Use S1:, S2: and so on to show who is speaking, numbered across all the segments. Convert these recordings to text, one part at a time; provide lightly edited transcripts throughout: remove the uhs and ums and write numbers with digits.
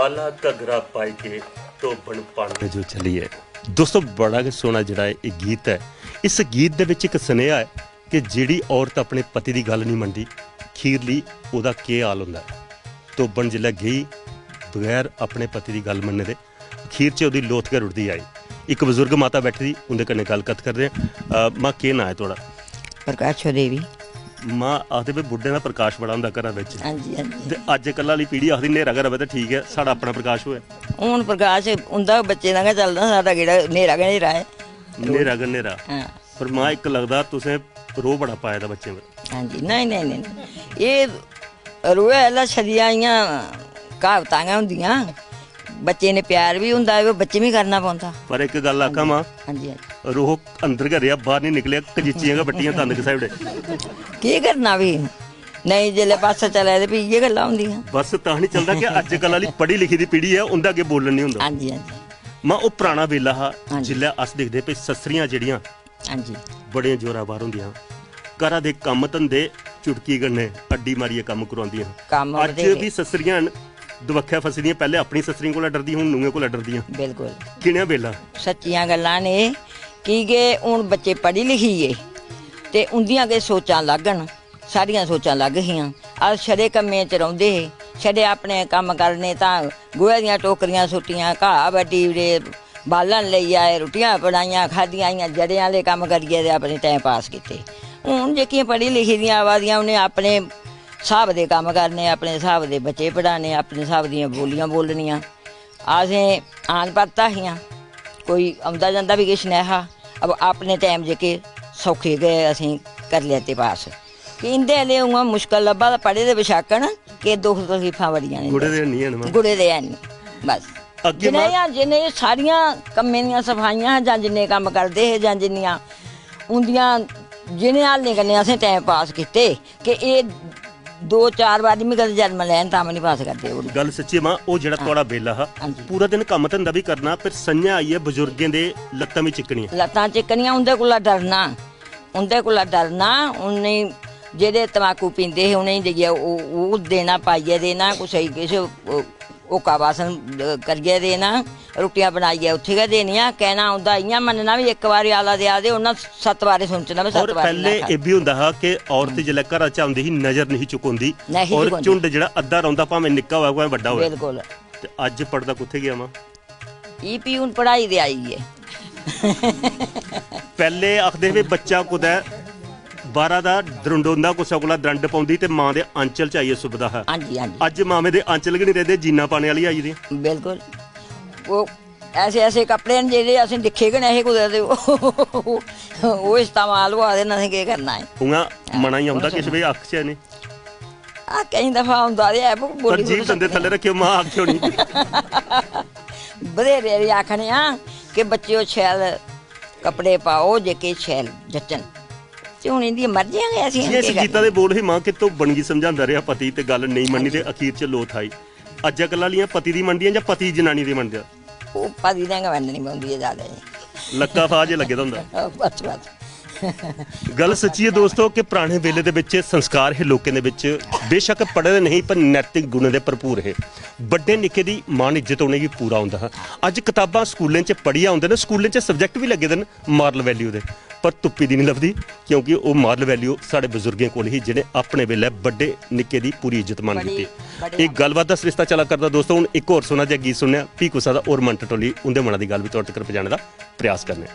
S1: काला घगरा पाई के तो बन पाने जो चली है। दोस्तों बड़ा सोहना जिहड़ा ये गीत है, इस गीत दे विच एक सुनेहा है कि जिहड़ी औरत अपने पति की गल नहीं मनदी खीरली उहदा की हाल हुंदा है। धोबन जिल्लै गई बगैर अपने पति की गल मनने दे अखीर च उहदी लोथ के रुड़दी आई। एक बजुर्ग माता बैठी थी, उनके कन्नै गलबात करदे हैं। मां केह् नां है तुहाडा?
S2: प्रकाश देवी।
S1: मां आखदे भी बुड्ढे दा प्रकाश बड़ा हुंदा घरां विच।
S2: हांजी हांजी।
S1: ते अज्जकल वाली पीढ़ी आखदी नेरा घर होवे ते ठीक है, साडा अपना प्रकाश होए।
S2: हुण प्रकाश हुंदा बच्चे दा गै चलदा, साडा केड़ा नेरा गै नेरा है।
S1: नेरा गै नेरा।
S2: हां
S1: पर मां एक लगदा तुसें रोह बड़ा पाया दा बच्चे पर।
S2: हांजी नहीं नहीं नहीं ये रोए अल्लाह छदियां इयां कहावतां गै हुंदियां। बच्चे ने प्यार भी हुंदा है, बच्चे भी करना पौंदा।
S1: पर एक गल आखां मां,
S2: हांजी
S1: रोह अंदर गै रेहा, बाहर नहीं निकलिया, कजिचियां गै बट्टियां दंद घसाइड़े।
S2: की करना भी नहीं, जिसले बस चले ते भी इयै गल्लां हुंदियां।
S1: बस तां नहीं चलदा कि अज्जकल वाली पढ़ी लिखी दी पीढ़ी है उंदे अगे बोलन नहीं हुंदा।
S2: हांजी हांजी।
S1: मां ओह पुराना वेला हा जिल्लै अस दिखदे पे ससरियां जेहड़ियां
S2: हांजी
S1: बड़ियां जोरावर हुंदियां, घरा दे कम्म धंदे चुटकी कन्नै अड्डी मारियै कम्म करवांदियां।
S2: कम्म
S1: अज्ज भी ससरियां दवक्खै फसदियां, पहले अपनी ससरियां कोला डरदियां, हुण नूंहें कोला डरदियां।
S2: बिल्कुल
S1: किनें वेला
S2: सच्चियां गल्लां ने कि हुण बच्चे पढ़ी लिखी गे ते उंदियां अगे सोचां लगन, सारियां सोचां लग हियां। अस छड़े कम्में च रौंदे हे, छड़े अपने कम्म करने तां गोहे दियां टोकरियां सुट्टियां, घाह बड्डी रे, बालन लेई आए, रुट्टियां बनाइयां, खादियां, इयां जड़ें आह्ले कम्म करियै ते अपने टाइम पास कीते। हुण जेह्कियां पढ़ी लिखी दियां आवा दियां उ'नें अपने स्हाब दे कम्म करने, अपने स्हाब दे बच्चे पढ़ाने, अपने स्हाब दियां बोलियां बोलनियां। असें अनपढ़ता हियां, कोई औंदा जंदा भी किश नहीं हा। अब अपने टाइम जेह्के सौखे गए असें करी लैते पास कि इंदे हल्ले उ'आं मुश्कल लब्भा दा पढ़े दे बशाकन कि दुख तकलीफां बड़ियां ने।
S1: गुड़े दे नहीं हैन,
S2: गुड़े दे हैन बस। जिन्ने सारियां कम्में दियां सफाइयां जां जिन्ने कम्म करदे हे जां जिन्नियां उंदियां जिनें हालें कन्नै असें टाइम पास कीते कि एह् 2-4 बारी में कदें जन्म लैन तां नहीं पास करदे।
S1: गल सच्ची मां, ओह जेहड़ा थोड़ा बेला हा पूरा दिन कम्म धंधा भी करना, फिर संझा आइयै बजुर्गें दे लत्तां भी चिकनियां,
S2: लत्तां चिकनियां, उंदे कोला डरना, उंदे कोला डरना। उ'नें जेह्ड़े तमाकू पींदे हे उ'नेंगी जाइयै ओह देना, पाइयै देना, कुसै किश ओका बासन करियै देना, रुट्टियां बनाइयै उत्थे गै देनियां। कहना उंदा इ'यां मन्नना भी एक बारी आला देआ दे उन्नै 7 बारी सुनचना भी 7 बारी।
S1: पहले एह् बी हुंदा हा कि औरत जेल्लै घरा च औंदी ही नजर नहीं चुकोंदी, और झुंड जेह्ड़ा अद्धा रौंदा भावें निक्का होवे भावें बड्डा होवे।
S2: बिल्कुल।
S1: ते अज्ज पढ़दा कुत्थे गया मां?
S2: भी हुण पढ़ाई दे आई है।
S1: पहले आखदे हे बच्चा कुदै बारा दा दरंडोंदा, कुसै कोला दरंड पौंदी ते मां दे आंचल च आइयै सुबदा हा।
S2: हांजी हांजी।
S1: अज्ज मामे दे आंचल गै नहीं रहिंदे, जीना पाने वाली आई दियां।
S2: बिल्कुल। वो ऐसे ऐसे कपड़े न जेह्ड़े असें दिक्खे गै नहीं कुदै ते ओह् इस्तेमाल होआ दे न, असें केह् करना है।
S1: उ'आं मना ही औंदा किश भी अक्ख च नहीं।
S2: केईं दफा औंदा ते है
S1: पर जीभ दंदे थल्ले रक्खेओ, मां आखेओ नहीं।
S2: बथेरे दी आखने आं कि बच्चेओ शैल कपड़े पाओ जेह्के शैल जचन, ते हुण इंदियां मर्जियां गै ऐसियां।
S1: इस गीता दे बोल ही मां कि तो बनगी समझांदा रेहा पति ते गल नहीं मन्नी ते अखीर च लोथ आई। अज्जकल आह्लियां पति दी मनदियां जां पति जनानी दी मनदे?
S2: ओह् पति दी गै मननी पौंदी ऐ ज्यादा।
S1: लक्का फाज लग्गे दा हुंदा।
S2: बस बस।
S1: गल सच्ची है दोस्तों कि पुराने वेले दे विच संस्कार हे लोकें दे विच, बेशक पढ़े दे नहीं पर नैतिक गुणें दे भरपूर हे। बड्डे निक्के दी मान इज्जत होने गी पूरा होंदा हा। अज्ज किताबां स्कूलें च पढ़िया होंदे ने, स्कूलें च सब्जैक्ट भी लग्गे दे न मॉरल वैल्यू दे, पर तुप्पी दी नहीं लभदी, क्योंकि ओह मॉरल वैल्यू साढ़े बजुर्गें कोल ही जिन्हें अपने वेले बड्डे निक्के दी पूरी इज्जत मान कीती। एक गलबात दा सरिस्ता चला करदा दोस्तों। हुण एक होर सोहना जिहा गीत सुनने, भी कुसा दा होर मन टटोली उंदे मना दी गल भी तुहाडे तक पहुंचाने दा प्रयास करने।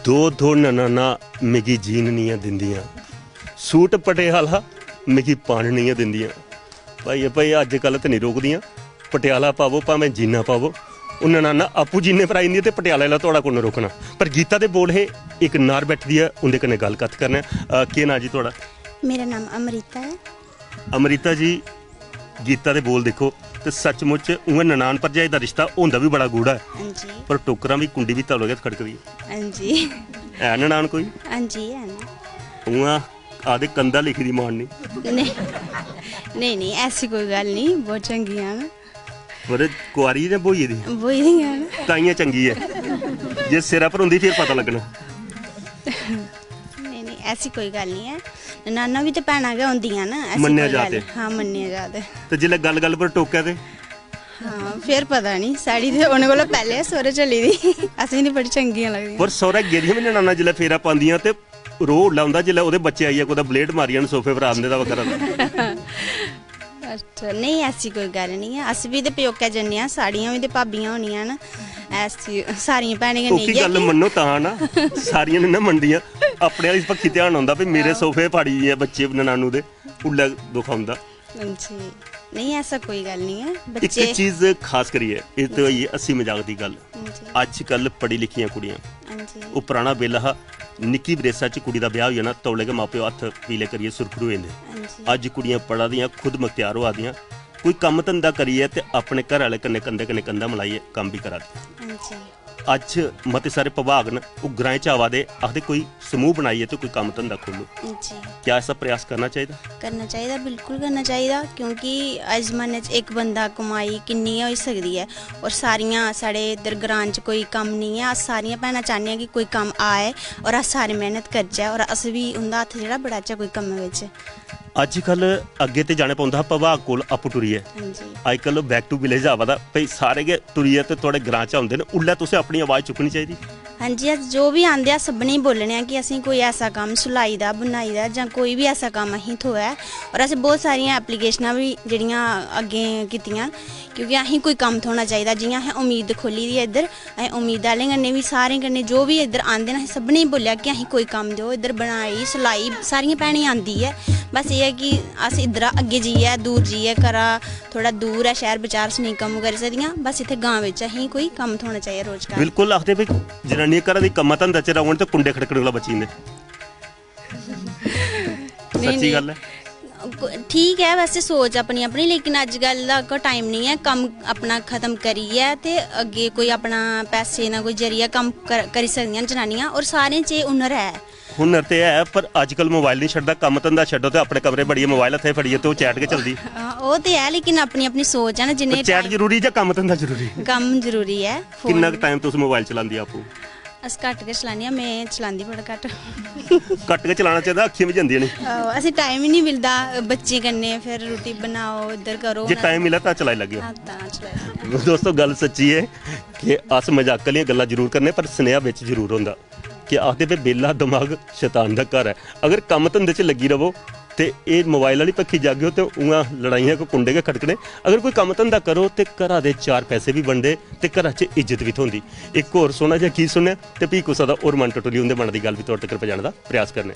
S1: ਦੋ ਨਨਾਨਾ ਮਿਗੀ ਜੀਨ ਨਹੀਂ ਦਿੰਦੀਆਂ, ਸੂਟ ਪਟਿਆਲਾ ਮਿਗੀ ਪਾਣ ਨਹੀਂ ਦਿੰਦੀਆਂ। ਭਾਈ ਅੱਜ ਕੱਲ੍ਹ ਤਾਂ ਨਹੀਂ ਰੋਕਦੀਆਂ, ਪਟਿਆਲਾ ਪਾਵੋ ਭਾਵੇਂ ਜੀਨਾ ਪਾਵੋ, ਉਹ ਨਨਾਨਾ ਆਪੂ ਜੀਨੇ ਪਰ ਆਈ ਤੇ ਪਟਿਆਲਾ ਵਾਲਾ ਤੁਹਾਡਾ ਕੋਲ ਰੋਕਣਾ। ਪਰ ਗੀਤਾ ਦੇ ਬੋਲ ਹੈ ਇੱਕ ਨਾਰ ਬੈਠਦੀ ਹੈ, ਉਹਦੇ ਕਨੇ ਗੱਲ ਕੱਥ ਕਰਨਾ। ਕੀ ਨਾਂ ਜੀ ਤੁਹਾਡਾ?
S3: ਮੇਰਾ ਨਾਮ ਅਮ੍ਰਿਤਾ ਹੈ।
S1: ਅਮ੍ਰਿਤਾ ਜੀ, ਗੀਤਾ ਦੇ ਬੋਲ ਦੇਖੋ ਤੇ ਸੱਚਮੁੱਚ ਉਹ ਨਨਾਨ ਭਰਜਾਈ ਦਾ ਰਿਸ਼ਤਾ ਹੁੰਦਾ ਵੀ ਬੜਾ ਗੂੜਾ ਹੈ,
S3: ਹਾਂਜੀ
S1: ਪਰ ਟੋਕਰਾਂ ਵੀ ਕੁੰਡੀ ਵੀ ਤਲੋਗੇ ਖੜਕਦੀ ਹੈ।
S3: ਹਾਂਜੀ
S1: ਹੈ ਨਨਾਨ ਕੋਈ
S3: ਹਾਂਜੀ ਹੈ ਨਾ।
S1: ਉਹ ਆਦੇ ਕੰਦਾ ਲਿਖੀ ਦੀ ਮਾਣ ਨਹੀਂ,
S3: ਨਹੀਂ ਐਸੀ ਕੋਈ ਗੱਲ ਨਹੀਂ, ਬਹੁਤ ਚੰਗੀਆਂ ਨਾ।
S1: ਪਰ ਕੁਆਰੀ ਜਾਂ ਬੋਈ ਦੀ
S3: ਬੋਈਆਂ ਨਾ।
S1: ਤਾਈਆਂ ਚੰਗੀ ਹੈ, ਜੇ ਸਿਰਾਂ ਪਰ ਹੁੰਦੀ ਫਿਰ ਪਤਾ ਲੱਗਣਾ।
S3: ਨਹੀਂ ਐਸੀ ਕੋਈ ਗੱਲ ਨਹੀਂ ਹੈ। ਨਾਨਾ ਵੀ ਤੇ ਭੈਣਾਂ ਕੇ ਹੁੰਦੀਆਂ ਨਾ, ਐਸੀ
S1: ਮੰਨਿਆ
S3: ਕੋਈ ਗੱਲ-
S1: ਜਾਤੇ।
S3: ਹਾਂ ਮੰਨਿਆ ਜਾਤੇ।
S1: ਤੇ ਜਿਲੇ ਗੱਲ ਪਰ ਟੋਕਿਆ ਤੇ
S3: ਹਾਂ ਫਿਰ ਪਤਾ ਨਹੀਂ, ਸਾੜੀ ਤੇ ਉਹਨੇ ਕੋਲ ਪਹਿਲੇ ਸੋਰੇ ਚਲੀ ਦੀ, ਅਸੀਂ ਨਹੀਂ ਬੜੀ ਚੰਗੀਆਂ ਲੱਗਦੀਆਂ।
S1: ਪਰ ਸਹੁਰਾ ਗੇਰੀਆਂ ਵੀ ਨਨਾਨਾ ਜਿਲੇ ਫੇਰਾ ਪਾਉਂਦੀਆਂ ਤੇ ਰੋਹ ਲਾਉਂਦਾ, ਜਿਲੇ ਉਹਦੇ ਬੱਚੇ ਆਈਆ ਕੋਈ ਬਲੇਡ ਮਾਰੀਆਂ ਸੋਫੇ ਪਰ ਆਂਦੇ ਦਾ ਵਕਰਾ ਦਾ।
S3: ਅੱਛਾ ਨਹੀਂ ਐਸੀ ਕੋਈ ਗੱਲ ਨਹੀਂ ਹੈ। ਅਸੀਂ ਵੀ ਤੇ ਪਿਓਕਿਆ ਜੰਨੇ ਆ, ਸਾੜੀਆਂ ਵੀ ਤੇ ਭਾਬੀਆਂ ਹੋਣੀਆਂ ਨਾ, ਐਸੀ ਸਾਰੀਆਂ ਭੈਣੀਆਂ
S1: ਉਹ
S3: ਨਹੀਂ
S1: ਕੀ ਗੱਲ ਮੰਨੋ ਤਾਂ ਨਾ, ਸਾਰੀਆਂ ਨੇ ਨਾ ਮੰਡੀਆਂ ਆਪਣੇ ਵਾਲੀ ਪੱਖੀ ਧਿਆਨ ਆਉਂਦਾ ਵੀ ਮੇਰੇ ਸੋਫੇ ਫਾੜੀ ਆ ਬੱਚੇ ਨਨਾਨੂ ਦੇ, ਉੱਲਾ ਦੁਖਾਉਂਦਾ।
S3: ਹਾਂਜੀ ਨਹੀਂ ਐਸਾ ਕੋਈ ਗੱਲ ਨਹੀਂ ਹੈ।
S1: ਇੱਕ
S3: ਬੱਚੇ
S1: ਚੀਜ਼ ਖਾਸ ਕਰੀਏ, ਇਹ ਤਾਂ ਹੋਈ ਅਸੀਂ ਮਜ਼ਾਕ ਦੀ ਗੱਲ।
S3: ਹਾਂਜੀ
S1: ਅੱਜ ਕੱਲ ਪੜ੍ਹੀ ਲਿਖੀਆਂ ਕੁੜੀਆਂ,
S3: ਹਾਂਜੀ
S1: ਉਹ ਪੁਰਾਣਾ ਵੇਲਾ ਨਿੱਕੀ ਬਰੇਸਾ ਚ ਕੁੜੀ ਦਾ ਵਿਆਹ ਹੋਇਆ ਨਾ, ਤੌਲੇ ਕੇ ਮਾਪਿਓ ਹੱਥ ਪੀਲੇ ਕਰੀਏ ਸੁਰਖਰੂ ਹੋ ਜਾਂਦੇ।
S3: ਹਾਂਜੀ
S1: ਅੱਜ ਕੁੜੀਆਂ ਪੜ੍ਹਦੀਆਂ ਖੁਦ ਮੁਖਤਿਆਰ ਹੋ ਆਦੀਆਂ, ਕੋਈ ਕੰਮ ਧੰਦਾ ਕਰੀਏ ਤੇ ਆਪਣੇ ਘਰ ਵਾਲੇ ਕੰਨੇ ਕੰਦੇ ਕੰਦਾ ਮਲਾਈਏ, ਕੰਮ ਵੀ ਕਰਾ ਦੇ।
S3: ਹਾਂਜੀ
S1: ਅੱਜ ਮਤੇ ਸਾਰੇ ਵਿਭਾਗ ਨੇ ਉਹ ਗ੍ਰਾਂ ਚ ਆਵਾ ਦੇ ਆਖਦੇ ਕੋਈ ਸਮੂਹ ਬਣਾਈਏ ਤੇ ਕੋਈ ਕੰਮ ਧੰਦਾ ਖੋਲੋ।
S3: ਜੀ
S1: ਕਿਆ ਐਸਾ ਪ੍ਰयास ਕਰਨਾ ਚਾਹੀਦਾ?
S3: ਕਰਨਾ ਚਾਹੀਦਾ, ਬਿਲਕੁਲ ਕਰਨਾ ਚਾਹੀਦਾ, ਕਿਉਂਕਿ ਅੱਜ ਜ਼ਮਾਨੇ 'ਚ ਇੱਕ ਬੰਦਾ ਕਮਾਈ ਕਿੰਨੀ ਹੋ ਸਕਦੀ ਹੈ। ਔਰ ਸਾਰੀਆਂ ਸਾਡੇ ਇੱਧਰ ਗ੍ਰਾਂ 'ਚ ਕੋਈ ਕੰਮ ਨਹੀਂ ਹੈ। ਅਸੀਂ ਸਾਰੀਆਂ ਭੈਣਾਂ ਚਾਹੁੰਦੇ ਹਾਂ ਕਿ ਕੋਈ ਕੰਮ ਆਏ ਔਰ ਅਸੀਂ ਸਾਰੇ ਮਿਹਨਤ ਕਰਜਾ, ਔਰ ਅਸੀਂ ਵੀ ਉਹਦਾ ਹੱਥ ਜਿਹੜਾ ਬੜਾਚਾ ਕੋਈ ਕੰਮ ਵਿੱਚ।
S1: ਅੱਜ ਕੱਲ ਅੱਗੇ ਤੇ ਜਾਣੇ ਪਾਉਂਦਾ ਵਿਭਾਗ ਕੋਲ ਆਪੂ ਟੁਰੀਏ।
S3: ਹਾਂਜੀ
S1: ਅੱਜ ਕੱਲ ਬੈਕ ਟੂ ਵਿਲੇਜ ਆਵਾ ਭਈ ਸਾਰੇ ਕੇ ਤੁਰੀਏ ਤੇ ਤੁਹਾਡੇ ਗ੍ਰਾਂ ਚ ਆਉਂਦੇ ਨੇ, ਉੱਲਾ ਤੁਸੀਂ ਆਪਣੀ ਆਵਾਜ਼ ਚੁੱਕਣੀ ਚਾਹੀਦੀ।
S3: ਹਾਂਜੀ ਅੱਜ ਜੋ ਵੀ ਆਂਦੇ ਆ ਸਭਨੇ ਬੋਲਣੇ ਆ ਕਿ ਅਸੀਂ ਕੋਈ ਐਸਾ ਕੰਮ ਸਿਲਾਈ ਦਾ, ਬੁਣਾਈ ਦਾ ਜਾਂ ਕੋਈ ਵੀ ਐਸਾ ਕੰਮ ਅਸੀਂ ਥੋਇਆ। ਔਰ ਅਸੀਂ ਬਹੁਤ ਸਾਰੀਆਂ ਐਪਲੀਕੇਸ਼ਨਾਂ ਵੀ ਜਿਹੜੀਆਂ ਅੱਗੇ ਕੀਤੀਆਂ, ਕਿਉਂਕਿ ਅਸੀਂ ਕੋਈ ਕੰਮ ਥੋਣਾ ਚਾਹੀਦਾ। ਜਿਵੇਂ ਅਸੀਂ ਉਮੀਦ ਖੋਲੀ ਦੀ ਹੈ ਇੱਧਰ, ਅਸੀਂ ਉਮੀਦ ਵਾਲੇ ਕन्ने ਵੀ ਸਾਰੇ कन्ने जो भी ਇੱਧਰ ਆਂਦੇ ਨੇ, ਸਭਨੇ ਹੀ ਬੋਲਿਆ ਕਿ ਅਸੀਂ ਕੋਈ ਕੰਮ ਦਿਓ ਇੱਧਰ, ਬਣਾਈ ਸਿਲਾਈ ਸਾਰੀਆਂ ਭੈਣਾਂ ਆਂਦੀ ਹੈ। ਬਸ ਇਹ ਹੈ ਕਿ ਅਸੀਂ ਇੱਧਰ ਅੱਗੇ ਜਾਈਏ, ਦੂਰ ਜਾਈਏ, ਘਰਾ ਥੋੜਾ ਦੂਰ ਹੈ ਸ਼ਹਿਰ ਬਾਜ਼ਾਰ ਸ ਨਹੀਂ ਕੰਮ ਕਰ ਸਕਦੀਆਂ। ਬਸ ਇੱਥੇ ਗਾਂ ਵਿੱਚ ਅਸੀਂ ਕੋਈ ਕੰਮ ਥੋਣਾ ਚਾਹੀਏ ਰੋਜ਼ਗਾਰ।
S1: ਬਿਲਕੁਲ ਆਖਦੇ ਵੀ ਜਨਾਨੀਆਂ ਘਰਾਂ ਦੀ ਕੰਮਾਂ ਧੰਦਾ ਚ ਰਹਣ ਤੇ ਕੁੰਡੇ ਖੜਕਣ ਵਾਲਾ ਬਚੀ ਨੇ। ਸੱਚੀ ਗੱਲ ਹੈ।
S3: ਠੀਕ ਹੈ ਵੈਸੇ ਸੋਚ ਆਪਣੀ ਆਪਣੀ, ਲੇਕਿਨ ਅੱਜ ਕੱਲ ਦਾ ਕੋਈ ਟਾਈਮ ਨਹੀਂ ਹੈ। ਕੰਮ ਆਪਣਾ ਖਤਮ ਕਰੀਏ ਤੇ ਅੱਗੇ ਕੋਈ ਆਪਣਾ ਪੈਸੇ ਨਾਲ ਕੋਈ ਜਰੀਆ ਕੰਮ ਕਰੀ ਸਕਦੀਆਂ ਜਨਾਨੀਆਂ। ਔਰ ਸਾਰਿਆਂ 'ਚ ਹੁਨਰ ਹੈ।
S1: ਹੁਨਰ ਤੇ ਹੈ, ਪਰ ਅੱਜ ਕੱਲ ਮੋਬਾਈਲ ਨਹੀਂ ਛੱਡਦਾ। ਕੰਮ ਧੰਦਾ ਛੱਡੋ ਤੇ ਆਪਣੇ ਕਮਰੇ ਬੜੀਏ, ਮੋਬਾਈਲ ਹੱਥੇ ਫੜੀਏ ਤੇ ਉਹ ਚੈਟ ਕੇ ਚਲਦੀ।
S3: ਉਹ ਤੇ ਹੈ, ਲੇਕਿਨ ਆਪਣੀ ਆਪਣੀ ਸੋਚ ਹੈ ਨਾ। ਜਿੰਨੇ
S1: ਚੈਟ ਜ਼ਰੂਰੀ ਜਾਂ ਕੰਮ ਧੰਦਾ ਜ਼ਰੂਰੀ?
S3: ਕੰਮ ਜ਼ਰੂਰੀ ਹੈ।
S1: ਕਿੰਨਾ ਕੁ ਟਾਈਮ ਤੁਸੀਂ ਮੋਬਾਈਲ ਚਲਾਉਂਦੀ ਆਪੂ?
S3: ਅਸੀਂ ਘੱਟ ਕੇ ਚਲਾਉਂਦੇ ਹਾਂ, ਮੈਂ ਚਲਾਉਂਦੀ ਬੜਾ ਘੱਟ।
S1: ਕੱਟ ਕੇ ਚਲਾਉਣਾ ਚਾਹੀਦਾ, ਅੱਖੀਆਂ ਵੀ ਜਾਂਦੀਆਂ ਨੇ।
S3: ਅਸੀਂ ਟਾਈਮ ਹੀ ਨਹੀਂ ਮਿਲਦਾ ਬੱਚੇ ਕਰਨੇ, ਫਿਰ ਰੋਟੀ ਬਣਾਓ ਇੱਧਰ ਕਰੋ।
S1: ਜੇ ਟਾਈਮ ਮਿਲਿਆ ਤਾਂ ਚਲਾਈ ਲੱਗਿਆ।
S3: ਹਾਂ ਤਾਂ ਚਲਾਇਆ।
S1: ਦੋਸਤੋ ਗੱਲ ਸੱਚੀ ਹੈ ਕਿ ਅਸ ਮਜ਼ਾਕ ਵਾਲੀਆਂ ਗੱਲਾਂ ਜ਼ਰੂਰ ਕਰਨੇ, ਪਰ ਸੁਨੇਹਾ ਵਿੱਚ ਜ਼ਰੂਰ ਹੁੰਦਾ ਕਿ ਆਖਦੇ ਵੀ ਬੇਲਾ ਦਿਮਾਗ ਸ਼ੈਤਾਨ ਦਾ ਘਰ ਹੈ। ਅਗਰ ਕੰਮ ਧੰਦੇ 'ਚ ਲੱਗੀ ਰਹੋ ਤੇ ਇਹ ਮੋਬਾਈਲ ਵਾਲੀ ਪੱਖੀ ਜਾਗਿਓ ਤੇ ਉਹਾਂ ਲੜਾਈਆਂ ਕੋ ਕੁੰਡੇ ਕੇ ਖੜਕਣੇ। ਅਗਰ ਕੋਈ ਕੰਮ ਧੰਦਾ ਕਰੋ ਤੇ ਘਰਾਂ ਦੇ ਚਾਰ ਪੈਸੇ ਵੀ ਬਣਦੇ ਤੇ ਘਰਾਂ 'ਚ ਇੱਜ਼ਤ ਵੀ ਹੁੰਦੀ। ਇੱਕ ਹੋਰ ਸੋਹਣਾ ਜਿਹਾ ਕੀ ਸੁਣਿਆ ਤੇ ਵੀ ਕੁਸਾ ਦਾ ਔਰ ਮਨ ਟਟੋਲੀ ਹੁੰਦੇ ਮਨ ਦੀ ਗੱਲ ਵੀ ਤੁਹਾਡੇ ਤੱਕ ਪਹੁੰਚਾਉਣ ਦਾ ਪ੍ਰਯਾਸ ਕਰਨੇ।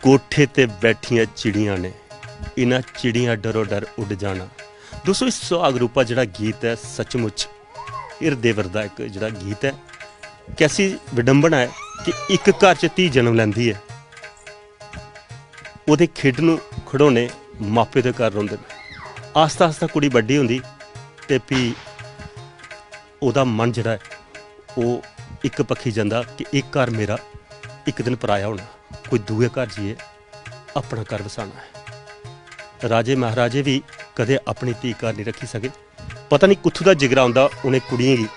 S1: ਕੋਠੇ ਤੇ ਬੈਠੀਆਂ ਚਿੜੀਆਂ ਨੇ, ਇਹਨਾਂ ਚਿੜੀਆਂ ਡਰੋ ਡਰ ਉੱਡ ਜਾਣਾ। ਦੋਸਤੋ, ਇਸ ਸੁਹਾਗ ਰੂਪਾ ਜਿਹੜਾ ਗੀਤ ਹੈ ਸੱਚਮੁੱਚ ਹਿਰਦੇ ਵਰਦਾ ਇੱਕ ਜਿਹੜਾ ਗੀਤ ਹੈ। ਕੈਸੀ ਵਿਡੰਬਣਾ ਹੈ ਕਿ ਇੱਕ ਘਰ 'ਚ ਧੀ ਜਨਮ ਲੈਂਦੀ ਹੈ, ਉਹਦੇ ਖੇਡ ਨੂੰ ਖਿਡੌਣੇ ਮਾਪੇ ਦੇ ਘਰ ਰੋਂਦੇ ਨੇ। ਆਸਤਾ ਆਸਤਾ ਕੁੜੀ ਵੱਡੀ ਹੁੰਦੀ ਤੇ ਵੀ ਉਹਦਾ ਮਨ ਜਿਹੜਾ ਹੈ ਉਹ ਇੱਕ ਪੱਖੀ ਜਾਂਦਾ ਕਿ ਇੱਕ ਘਰ ਮੇਰਾ ਇੱਕ ਦਿਨ ਪਰਾਇਆ ਹੋਣਾ, ਕੋਈ ਦੂਏ ਘਰ ਜੀਏ, ਆਪਣਾ ਘਰ ਵਸਾਉਣਾ ਹੈ। ਰਾਜੇ ਮਹਾਰਾਜੇ ਵੀ ਕਦੇ ਆਪਣੀ ਧੀ ਘਰ ਨਹੀਂ ਰੱਖੀ ਸਕੇ। ਪਤਾ ਨਹੀਂ ਕਿੱਥੋਂ ਦਾ ਜਿਗਰਾ ਹੁੰਦਾ ਉਹਨੇ ਕੁੜੀਆਂ ਦੀ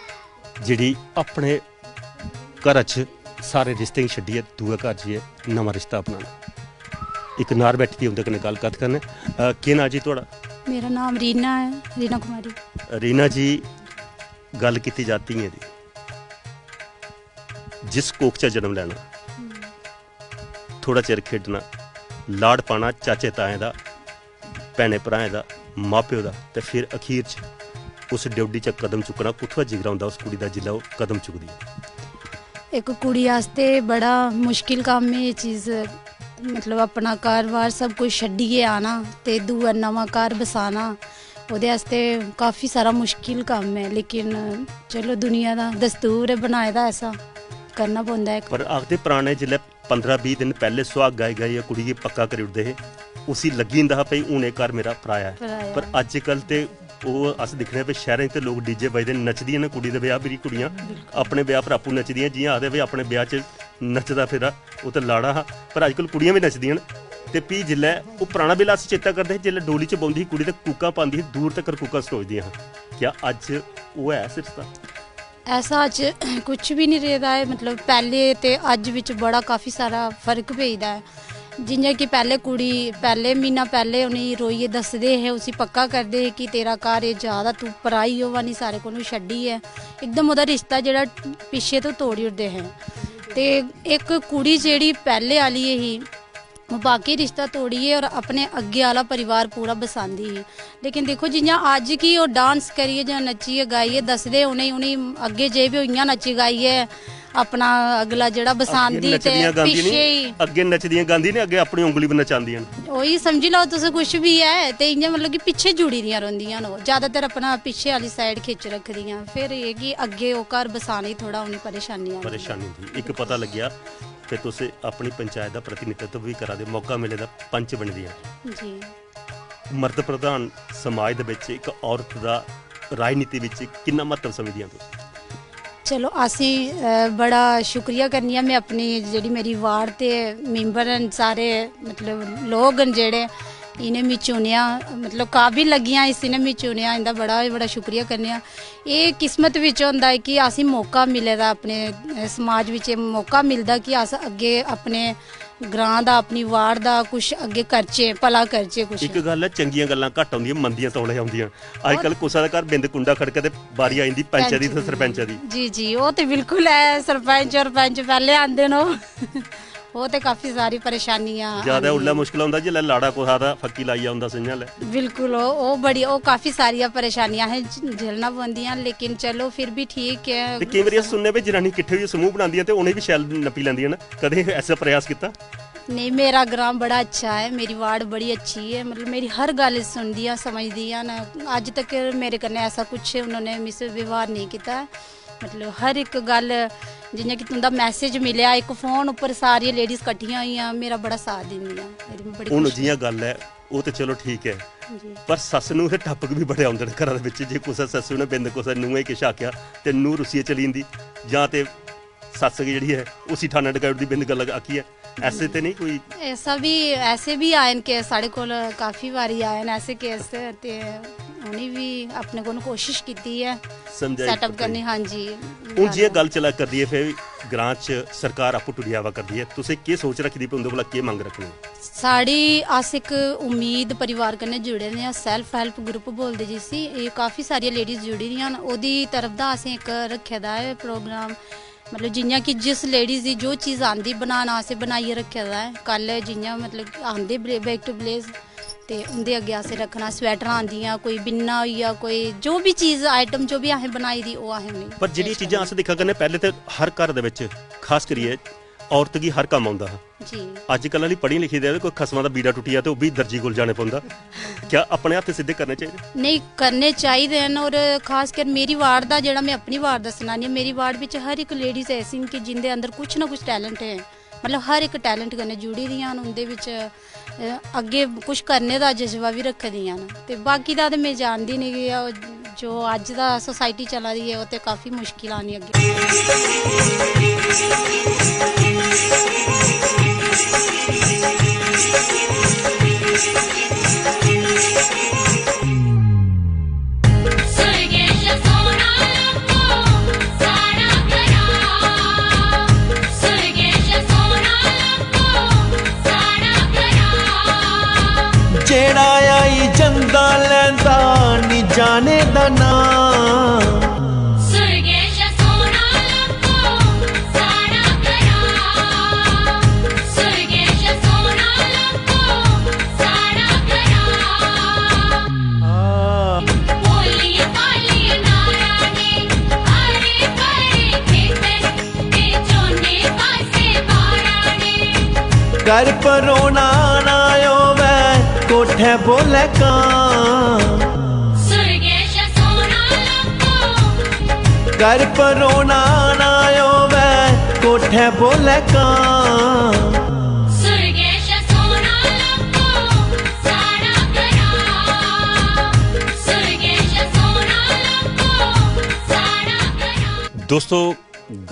S1: ਜਿਹੜੀ ਆਪਣੇ ਘਰ 'ਚ ਸਾਰੇ ਰਿਸ਼ਤੇ ਛੱਡੀਏ, ਦੂਏ ਘਰ ਜੀਏ, ਨਵਾਂ ਰਿਸ਼ਤਾ ਅਪਣਾਉਣਾ। ਇੱਕ ਨਾਰ ਬੈਠੀ ਦੀ ਉਹਦੇ ਕਨੇ ਗੱਲਬਾਤ ਕਰਨੇ। ਕੀ ਨਾਂ ਜੀ ਤੁਹਾਡਾ?
S4: मेरा नाम रीना है, रीना कुमारी।
S1: रीना जी, गल की जाती है दी जिस कोख च जन्म लेना, थोड़ा चिर खेडना, लाड़ पाना चाचे ताए दा, भैने भराएं दा, मां प्यो दा, ते फिर अखीर च उस ड्योडी च कदम चुकना। कुत्थों जिगरा हुंदा उस कुड़ी दा जिल्लै ओह कदम चुकदी है?
S4: एक कुड़ी आस्ते बड़ा मुश्किल काम है ये चीज़, मतलब अपना घर-बार सब कुछ छड्डिए आना ते दूआ नवां घर बसाना, ओहदे आस्ते काफ़ी सारा मुश्किल काम है। लेकिन चलो दुनिया दा दस्तूर है बनाए दा, ऐसा करना पौंदा है।
S1: पर आखदे पुराने जिल्लै 15-20 दिन पहले सुहाग गाई गाई कुड़ी गी पक्का करी ओड़दे हे, उसी लग्गी जंदा हा भई हून एह घर मेरा पराया है। पर अज्जकल ते ओह अस दिक्खने पे शहरें ते लोग डीजे बजदे नचदियां ने कुड़ी दे ब्याह, मेरी कुड़ियां अपने ब्याह पर आपूं नचदियां, जियां आखदे भाई अपने ब्याह च नचदा फिरा ओह ते लाड़ा हा। पर अज्जकल कुड़ियां भी नचदियां न। ते भी जिल्लै ओह पुराना बेल्ला अस चेता करदे हे, जिल्लै डोली च बौंदी ही कुड़ी ते कूकां पांदी ही, दूर तक कूकां सटोचदियां हां। क्या अज्ज ओह है सिलसिला?
S4: ऐसा अज कुछ भी नहीं रेहदा है, मतलब पहले ते अज विच बड़ा काफ़ी सारा फर्क पेईदा है। जियां कि पहले कुड़ी पहले महीना पहले उन्हें रोइए दसदे हे, उसी पक्का करदे हे कि तेरा घर एह जा, तू पराई होवा नहीं, सारे कोलों छड्डी है, एकदम ओहदा रिश्ता जेहड़ा पिछे तो तोड़ी ओड़दे हे। ते एक कुड़ी जेहड़ी पहले आली ही बाकी रिश्ता तोड़िए और अपने अग्गे आला परिवार पूरा बसांदी ही। लेकिन देखो जियां अज की ओह डांस करिए जां नच्चिए गाइए दसदे उनें अग्गे जे भी इयां नच्ची गाइए अपना अगला जेहड़ा बसांदी ते पिछे ही
S1: अग्गे नचदियां गांदी ने, अग्गे अपनी उंगली पर नचांदियां न।
S4: ओही समझी लो तुस कुछ भी है ते इयां मतलब कि पिछे जुड़ी दियां रौंदियां न, ज्यादातर अपना पिछे वाली साइड खिच रखदियां। फिर ये कि अग्गे ओह घर बसाने थोड़ा उन्हें परेशानी
S1: थी। एक पता लग्या कि तुस अपनी पंचायत का प्रतिनिधित्व भी करा दे, मौका मिले दा पंच बन दियां जी। मर्द प्रधान समाज दे विच एक औरत दा राजनीति विच किन्ना महत्व समझदियां तुस?
S4: चलो असी बड़ा शुक्रिया करनी मैं अपनी जेह्ड़ी मेरी वार्ड ते मैंबर न सारे, मतलब लोग न जेह्ड़े इन्हें मी चुनेआ, मतलब काबिल लगियां इस इन्हें मी चुनेआ, इंदा बड़ा शुक्रिया करने आं। एह् किस्मत विच होंदा है कि असें मौका मिले दा, अपने समाज विच मौका मिलदा कि अस अग्गे अपने ग्रां दा अपनी वार्ड दा कुछ अग्गे करचे, भला करचे कुछ।
S1: एक गल है चंगियां गल्लां घट आउंदियां, मंदियां तौले आउंदियां। अजकल कुसा दा घर बिंद कुंडा खड़के ते बारी आई जंदी पंच दी ते सरपंच दी।
S4: जी जी ओह ते बिल्कुल है, सरपंच और पंच पहले आंदे न वो ते काफी सारी परेशानियां
S1: ज्यादा उल्ला मुश्किल होंदा जिल्लै लाड़ा कुसा दा फक्की लाइया होंदा संझा ले।
S4: बिल्कुल ओ बड़ी ओ काफी सारियां परेशानियां हैं झेलना पौंदियां, लेकिन चलो फिर भी ठीक है।
S1: ते केई बारी सुनने पे जनानी किट्ठे होइयै समूह बनांदियां ते उ'नें भी शैल नप्पी लैंदियां न, कदें ऐसा प्रयास कीता?
S4: नहीं, मेरा ग्राम बड़ा अच्छा है, मेरी वार्ड बड़ी अच्छी है, मतलब मेरी हर गल सुनदियां समझदियां न। अज तक मेरे कन्नै ऐसा कुछ उन्होंने मिस व्यवहार नहीं किया, मतलब हर एक गल जियां कि तुंदा मैसेज मिलिया एक फोन उपर सारियां लेडीज कट्ठियां होइयां मेरा बड़ा साथ दिंदियां।
S1: हुण जियां गल है वो तो चलो ठीक है, पर सस नूं ते टपक भी बड़े आउंदे न घरां दे विच। जे कुसै सस्सू ने बिंद कुसै नूंहें किश आख्या ते नूंह रुस्सियै चली जंदी, जां ते सस जेहड़ी है उसी ठाणे टकाई ओड़दी बिंद गल आखी है। ऐसे ते नहीं कोई?
S4: ऐसे भी आए न केस साढ़े कोल, काफ़ी बारी आए न ऐसे केस, ते उन्हें भी अपने को कोशिश की है सैटअप करनी। हाँ जी,
S1: हूँ जियां गल चला करदी है फिर ग्रां च सरकार आपू टुरियावा करदी है, तुसें केह् सोच रखी दी उंदे कोला केह् मंग रखनी?
S4: साड़ी अस एक उम्मीद परिवार कन्नै जुड़े दे आं, सैल्फ हैल्प ग्रुप बोलदे जिसी, एह् काफ़ी सारियां लेडीज जुड़ी दियां न। ओह्दी तरफ दा असें एक रक्खे दा है प्रोग्राम, मतलब जियां कि जिस लेडीज दी जो चीज़ आंदी बनाना असें बनाइयै रखे दा है। कल जियां मतलब आंदे बैक टू विलेज ते उंदे अग्गे असें रखना, स्वैटर आंदियां, कोई बिन्ना होई गेआ, कोई जो भी चीज़ आइटम जो भी असें बनाई दी ओह् असें।
S1: पर जेह्ड़ी चीज़ां अस दिक्खा करने पैह्ले ते हर घर दे विच खास करियै ਔਰਤ ਕੀ ਹਰ ਕੰਮ ਆਉਂਦਾ
S4: ਜੀ
S1: ਅੱਜ ਕੱਲ੍ਹ ਵਾਲੀ ਪੜ੍ਹੀ ਲਿਖੀ ਦੇ ਕੋਈ ਖਸਮਾਂ ਦਾ ਬੀੜਾ ਟੁੱਟਿਆ ਤੇ ਉਹ ਵੀ ਦਰਜੀ ਕੋਲ ਜਾਣੇ ਪੈਂਦਾ ਕਿਆ ਆਪਣੇ ਹੱਥ ਸਿੱਧੇ ਕਰਨੇ ਚਾਹੀਦੇ
S4: ਨਹੀਂ ਕਰਨੇ ਚਾਹੀਦੇ ਹਨ ਔਰ ਖਾਸ ਕਰ ਮੇਰੀ ਵਾਰਡ ਦਾ ਜਿਹੜਾ ਮੈਂ ਆਪਣੀ ਵਾਰਡ ਦਾ ਸੁਣਾਨੀ ਮੇਰੀ ਵਾਰਡ ਵਿੱਚ ਹਰ ਇੱਕ ਲੇਡੀਜ਼ ਐਸੀ ਕਿ ਜਿੰਦੇ ਅੰਦਰ ਕੁਛ ਨਾ ਕੁਛ ਟੈਲੈਂਟ ਹੈ ਮਤਲਬ ਹਰ ਇੱਕ ਟੈਲੈਂਟ ਕਰਨੇ ਜੁੜੀ ਦੀਆਂ ਹਨ ਉਹਦੇ ਵਿੱਚ ਅੱਗੇ ਕੁਝ ਕਰਨੇ ਦਾ ਜਜ਼ਬਾ ਵੀ ਰੱਖਦੀਆਂ ਹਨ ਤੇ ਬਾਕੀ ਦਾ ਤੇ ਮੈਂ ਜਾਣਦੀ ਨਹੀਂ ਕਿ ਉਹ ਜੋ ਅੱਜ ਦਾ ਸੋਸਾਇਟੀ ਚੱਲ ਰਹੀ ਹੈ ਉਹ ਤੇ ਕਾਫੀ ਮੁਸ਼ਕਿਲ ਆਣੀ ਅੱਗੇ
S5: ਜਿਹੜਾ ਆਈ ਜੰਦਾ ਲੈਂਦਾ ਨੀ ਜਾਣੇ ਦਾ ਨਾਂ
S6: ਸੁਰਗੇਸ਼ ਸੋਨਾ ਲੱਭੋ ਸਾੜਾ ਕਰਾ ਸੁਰਗੇਸ਼ ਸੋਨਾ ਲੱਭੋ ਸਾੜਾ ਕਰਾ ਬੋਲੀਆਂ ਪਾਲੀਆਂ ਨਾਰਾਂ ਨੇ ਆਰੇ ਪਰੇ ਖੇਤਰ ਤੇ ਚੋਨੇ ਪਾਸੇ ਬਾਰਾਂ ਨੇ
S5: ਕਰ ਪਰੋਣਾ ਨਾ ਓਵੇ ਕੋਠੇ ਬੋਲੇ ਕਾਂ
S6: ਸੁਰਗੇਸ਼ ਸੋਨਾ ਲੱਭੋ
S5: ਕਰ ਪਰੋਣਾ ਨਾ ਓਵੇ ਕੋਠੇ ਬੋਲੇ ਕਾਂ
S6: ਸੁਰਗੇਸ਼ ਸੋਨਾ ਲੱਭੋ ਸਾੜਾ ਕਰਾ ਸੁਰਗੇਸ਼ ਸੋਨਾ ਲੱਭੋ ਸਾੜਾ ਕਰਾ
S1: ਦੋਸਤੋ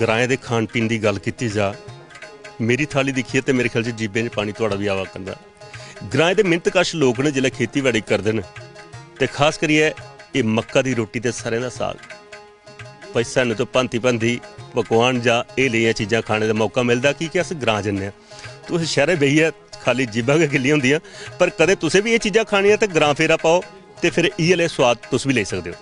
S1: ਗਰਾਏ ਦੇ ਖਾਣ ਪੀਣ ਦੀ ਗੱਲ ਕੀਤੀ ਜਾ ਮੇਰੀ ਥਾਲੀ ਦੇਖੀਏ ਤੇ ਮੇਰੇ ਖਿਆਲ 'ਚ ਜੀਬੇ 'ਚ ਪਾਣੀ ਤੁਹਾਡਾ ਵੀ ਆਵਾ ਕਰਦਾ ਗਰਾਏ ਦੇ ਮਿਹਨਤਕਸ਼ ਲੋਕ ਨੇ ਜਿਹੜੇ ਖੇਤੀਬਾੜੀ ਕਰਦੇ ਨੇ ਤੇ ਖਾਸ ਕਰੀਏ ਇਹ ਮੱਕਾ ਦੀ ਰੋਟੀ ਤੇ ਸਰ੍ਹੋਂ ਦਾ ਸਾਗ ਭਾਈ ਸਾਨੂੰ ਤਾਂ ਭਾਂਤੀ ਪਕਵਾਨ ਜਾਂ ਇਹ ਲਈਆਂ ਚੀਜ਼ਾਂ ਖਾਣੇ ਦਾ ਮੌਕਾ ਮਿਲਦਾ ਕਿ ਅਸੀਂ ਗਰਾਂ ਜੰਨੇ ਆ ਤੁਸੀਂ ਸ਼ਹਿਰੇ ਬਈਏ ਖਾਲੀ ਜੀਬਾਂ ਕੇ ਗਿੱਲੀਆਂ ਹੁੰਦੀਆਂ ਪਰ ਕਦੇ ਤੁਸੀਂ ਵੀ ਇਹ ਚੀਜ਼ਾਂ ਖਾਣੀਆਂ ਤੇ ਗਰਾਂ ਫੇਰਾ ਪਾਓ ਤੇ ਫਿਰ ਇਹ ਵਾਲੇ ਸਵਾਦ ਤੁਸੀਂ ਵੀ ਲੈ ਸਕਦੇ ਹੋ।